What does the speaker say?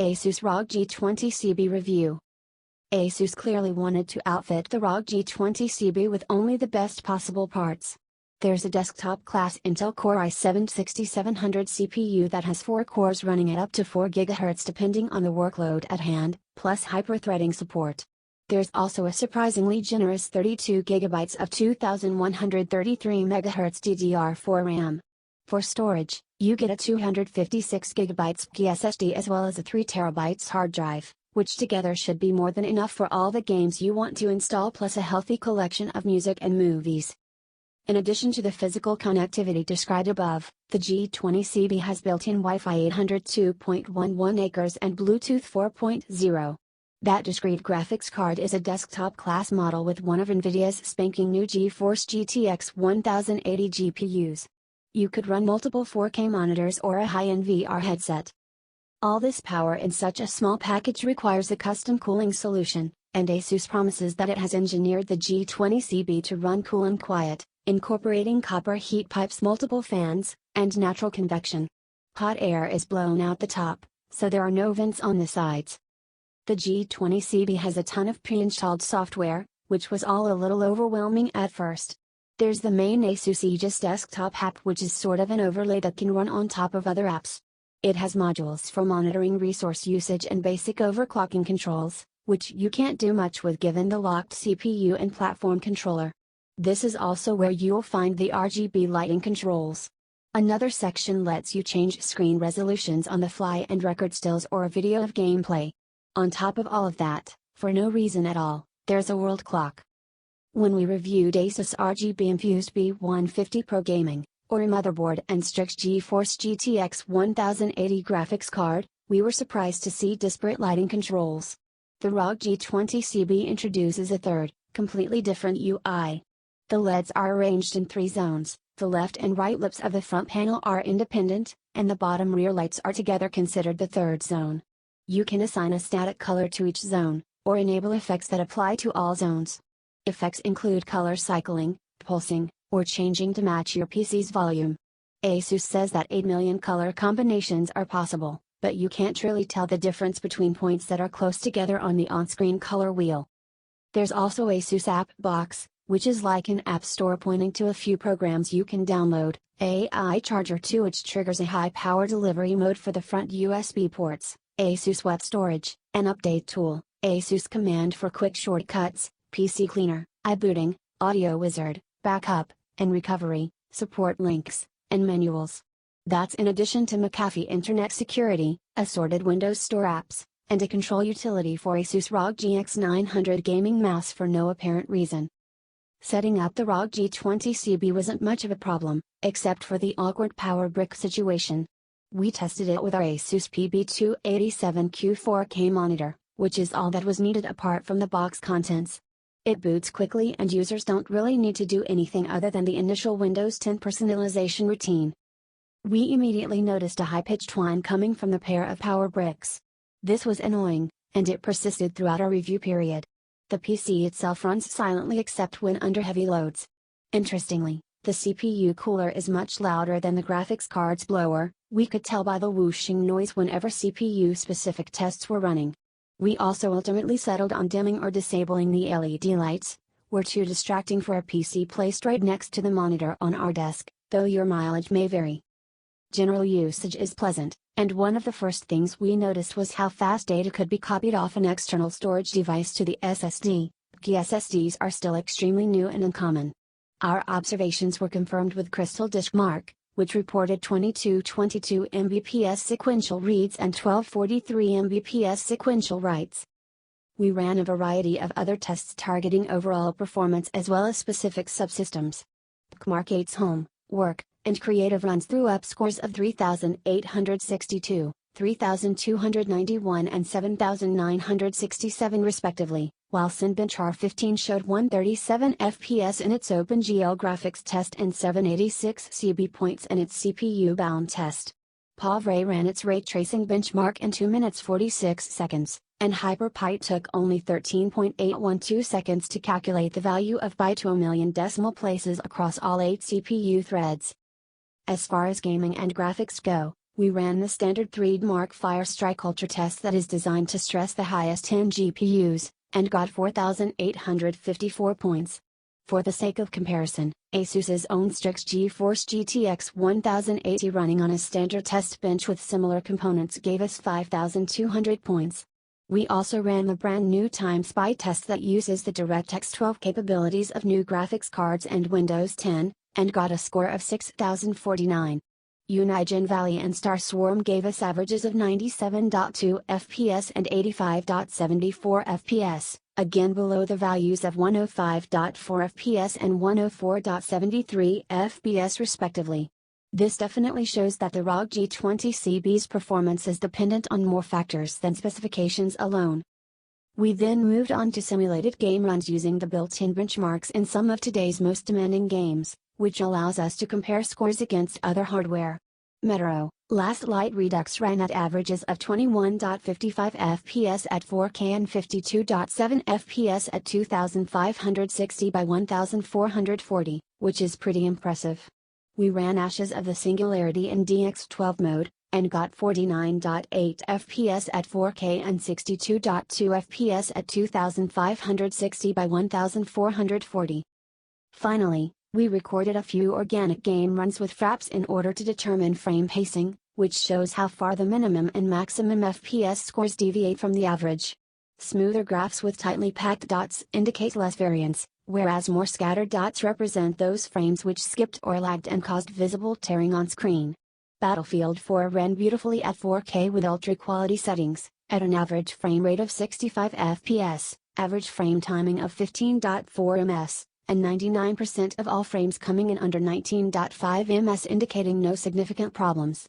Asus ROG G20CB review. Asus clearly wanted to outfit the ROG G20CB with only the best possible parts. There's a desktop-class Intel Core i7-6700 CPU that has 4 cores running at up to 4 GHz depending on the workload at hand, plus hyper-threading support. There's also a surprisingly generous 32 GB of 2133 MHz DDR4 RAM. For storage, you get a 256 GB PCIe SSD as well as a 3 TB hard drive, which together should be more than enough for all the games you want to install plus a healthy collection of music and movies. In addition to the physical connectivity described above, the G20CB has built-in Wi-Fi 802.11 acres and Bluetooth 4.0. That discrete graphics card is a desktop-class model with one of Nvidia's spanking new GeForce GTX 1080 GPUs. You could run multiple 4K monitors or a high-end VR headset. All this power in such a small package requires a custom cooling solution, and Asus promises that it has engineered the G20CB to run cool and quiet, incorporating copper heat pipes, multiple fans, and natural convection. Hot air is blown out the top, so there are no vents on the sides. The G20CB has a ton of pre-installed software, which was all a little overwhelming at first. There's the main Asus Aegis desktop app, which is sort of an overlay that can run on top of other apps. It has modules for monitoring resource usage and basic overclocking controls, which you can't do much with given the locked CPU and platform controller. This is also where you'll find the RGB lighting controls. Another section lets you change screen resolutions on the fly and record stills or a video of gameplay. On top of all of that, for no reason at all, there's a world clock. When we reviewed Asus RGB-infused B150 Pro Gaming, or a motherboard and strict GeForce GTX 1080 graphics card, we were surprised to see disparate lighting controls. The ROG G20CB introduces a third, completely different UI. The LEDs are arranged in 3 zones, the left and right lips of the front panel are independent, and the bottom rear lights are together considered the third zone. You can assign a static color to each zone, or enable effects that apply to all zones. Effects include color cycling, pulsing, or changing to match your PC's volume. Asus says that 8 million color combinations are possible, but you can't really tell the difference between points that are close together on the on-screen color wheel. There's also Asus App Box, which is like an app store pointing to a few programs you can download, AI charger too, which triggers a high power delivery mode for the front USB ports, Asus Web Storage, an update tool, Asus Command for quick shortcuts, PC Cleaner, iBooting, Audio Wizard, Backup, and Recovery, support links, and manuals. That's in addition to McAfee Internet Security, assorted Windows Store apps, and a control utility for Asus ROG GX900 gaming mouse for no apparent reason. Setting up the ROG G20CB wasn't much of a problem, except for the awkward power brick situation. We tested it with our Asus PB287Q4K monitor, which is all that was needed apart from the box contents. It boots quickly and users don't really need to do anything other than the initial Windows 10 personalization routine. We immediately noticed a high-pitched whine coming from the pair of power bricks. This was annoying, and it persisted throughout our review period. The PC itself runs silently except when under heavy loads. Interestingly, the CPU cooler is much louder than the graphics card's blower. We could tell by the whooshing noise whenever CPU-specific tests were running. We also ultimately settled on dimming or disabling the LED lights. We're too distracting for a PC placed right next to the monitor on our desk, though your mileage may vary. General usage is pleasant, and one of the first things we noticed was how fast data could be copied off an external storage device to the SSD. SSDs are still extremely new and uncommon. Our observations were confirmed with Crystal Disk Mark, which reported 2222 Mbps sequential reads and 1243 Mbps sequential writes. We ran a variety of other tests targeting overall performance as well as specific subsystems. Mark 8's home, work, and creative runs through up scores of 3,862, 3,291 and 7,967 respectively, while Cinebench R15 showed 137 FPS in its OpenGL graphics test and 786 CB points in its CPU-bound test. Pavre ran its ray tracing benchmark in 2 minutes 46 seconds, and HyperPyte took only 13.812 seconds to calculate the value of pi to a million decimal places across all 8 CPU threads. As far as gaming and graphics go, We ran the standard 3D Fire Strike Ultra test that is designed to stress the highest 10 GPUs, and got 4,854 points. For the sake of comparison, Asus's own Strix GeForce GTX 1080 running on a standard test bench with similar components gave us 5,200 points. We also ran the brand new Time Spy test that uses the DirectX 12 capabilities of new graphics cards and Windows 10, and got a score of 6,049. Unigen Valley and Star Swarm gave us averages of 97.2 FPS and 85.74 FPS, again below the values of 105.4 FPS and 104.73 FPS respectively. This definitely shows that the ROG G20CB's performance is dependent on more factors than specifications alone. We then moved on to simulated game runs using the built-in benchmarks in some of today's most demanding games, which allows us to compare scores against other hardware. Metro Last Light Redux ran at averages of 21.55 FPS at 4K and 52.7 FPS at 2560 by 1440, which is pretty impressive. We ran Ashes of the Singularity in DX12 mode, and got 49.8 FPS at 4K and 62.2 FPS at 2560 by 1440. Finally, we recorded a few organic game runs with Fraps in order to determine frame pacing, which shows how far the minimum and maximum FPS scores deviate from the average. Smoother graphs with tightly packed dots indicate less variance, whereas more scattered dots represent those frames which skipped or lagged and caused visible tearing on screen. Battlefield 4 ran beautifully at 4K with ultra-quality settings, at an average frame rate of 65 FPS, average frame timing of 15.4 ms, and 99% of all frames coming in under 19.5 ms, indicating no significant problems.